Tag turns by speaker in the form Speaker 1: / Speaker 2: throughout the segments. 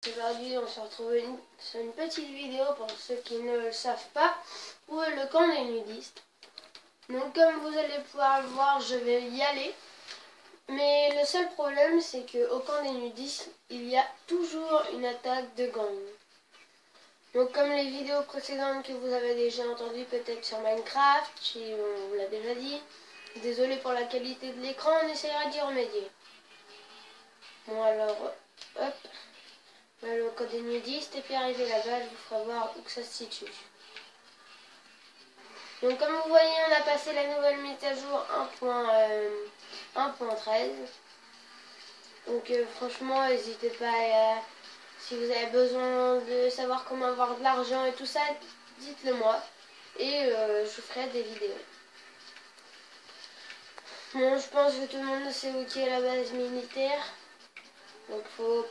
Speaker 1: Aujourd'hui, on se retrouve sur une petite vidéo pour ceux qui ne le savent pas, où est le camp des nudistes. Donc comme vous allez pouvoir le voir, je vais y aller. Mais le seul problème, c'est qu'au camp des nudistes, il y a toujours une attaque de gang. Donc comme les vidéos précédentes que vous avez déjà entendues peut-être sur Minecraft, si on vous l'a déjà dit, désolé pour la qualité de l'écran, on essaiera d'y remédier. Bon alors, hop. Le code des nudistes, et puis arrivé là-bas, je vous ferai voir où que ça se situe. Donc comme vous voyez, on a passé la nouvelle mise à jour 1.13. Donc franchement, n'hésitez pas, si vous avez besoin de savoir comment avoir de l'argent et tout ça, dites-le moi. Et je vous ferai des vidéos. Bon, je pense que tout le monde sait où est la base militaire. Donc faut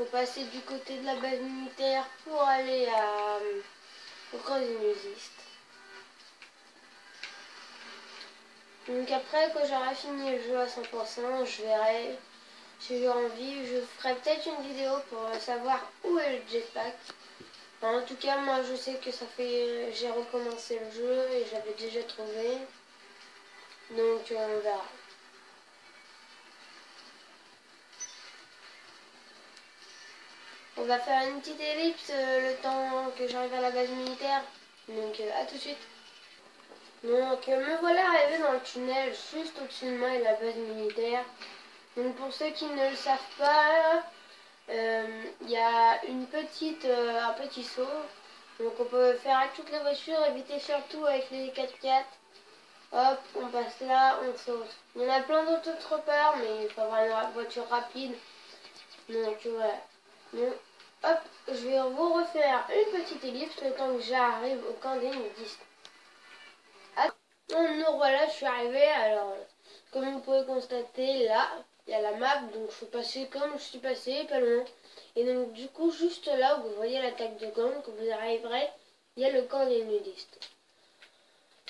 Speaker 1: passer du côté de la base militaire pour aller au camp des nudistes. Donc après, quand j'aurai fini le jeu à 100%, je verrai si j'ai envie. Je ferai peut-être une vidéo pour savoir où est le jetpack. Enfin, en tout cas, moi je sais que ça fait... J'ai recommencé le jeu et j'avais déjà trouvé. Donc on verra. On va faire une petite ellipse le temps que j'arrive à la base militaire. Donc à tout de suite. Donc me voilà arrivé dans le tunnel juste au-dessus de moi et la base militaire. Donc pour ceux qui ne le savent pas, il y a un petit saut. Donc on peut faire avec toutes les voitures, éviter surtout avec les 4x4. Hop, on passe là, on saute. Il y en a plein d'autres parts, mais il faut avoir une voiture rapide. Donc voilà. Donc, hop, je vais vous refaire une petite ellipse le temps que j'arrive au camp des nudistes. Donc nous voilà, je suis arrivée. Alors, comme vous pouvez constater, là, il y a la map, donc je faut passer comme je suis passée, pas loin. Et donc du coup, juste là où vous voyez l'attaque de gang, quand vous arriverez, il y a le camp des nudistes.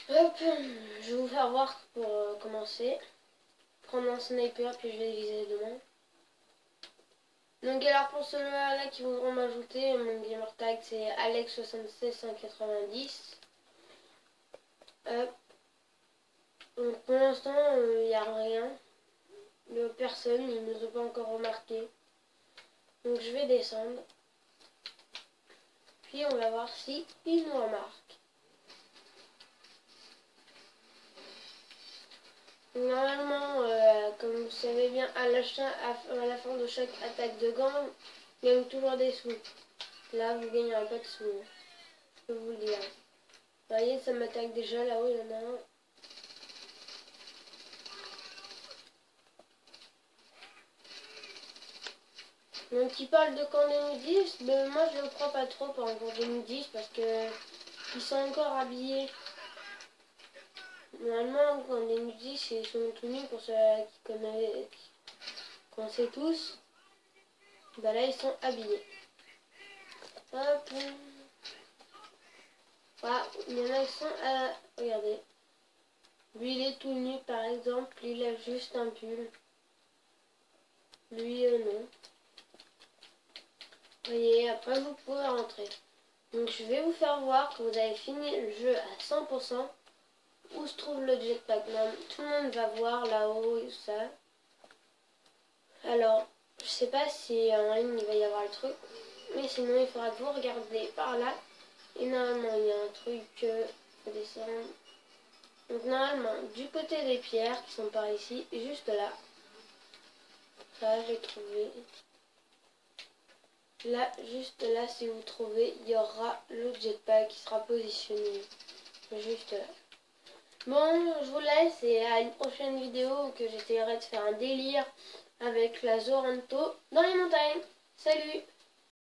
Speaker 1: Hop, je vais vous faire voir pour commencer. Prendre un sniper, puis je vais viser demain. Donc alors pour ceux-là qui voudront m'ajouter, mon gamer tag c'est Alex76190. Hop. Donc pour l'instant, il n'y a rien. Personne, ils ne nous ont pas encore remarqué. Donc je vais descendre. Puis on va voir si ils nous remarquent. Normalement, comme vous savez bien, à la fin de chaque attaque de gang, il gagne toujours des sous. Là, vous ne gagnerez pas de sous. Je peux vous le dire. Vous voyez, ça m'attaque déjà là-haut, il y en a un. Donc il parle de camp des nudistes, mais moi je ne crois pas trop pour un camp des nudistes parce que ils sont encore habillés. Normalement, camp des nudistes, ils sont tout nus pour ceux qu'on sait tous. Bah là ils sont habillés. Hop. Voilà, il y en a qui sont regardez. Lui il est tout nu par exemple, il a juste un pull. Lui non. Vous voyez, après vous pouvez rentrer. Donc je vais vous faire voir que vous avez fini le jeu à 100%. Où se trouve le jetpack? Tout le monde va voir là-haut et tout ça. Alors, je sais pas si en ligne il va y avoir le truc. Mais sinon il faudra que vous regardez par là. Et normalement il y a un truc à descendre. Donc normalement du côté des pierres qui sont par ici, juste là. Ça j'ai trouvé. Là, juste là, si vous trouvez, il y aura le jetpack qui sera positionné. Juste là. Bon, je vous laisse et à une prochaine vidéo que j'essaierai de faire un délire avec la Zoranto dans les montagnes. Salut!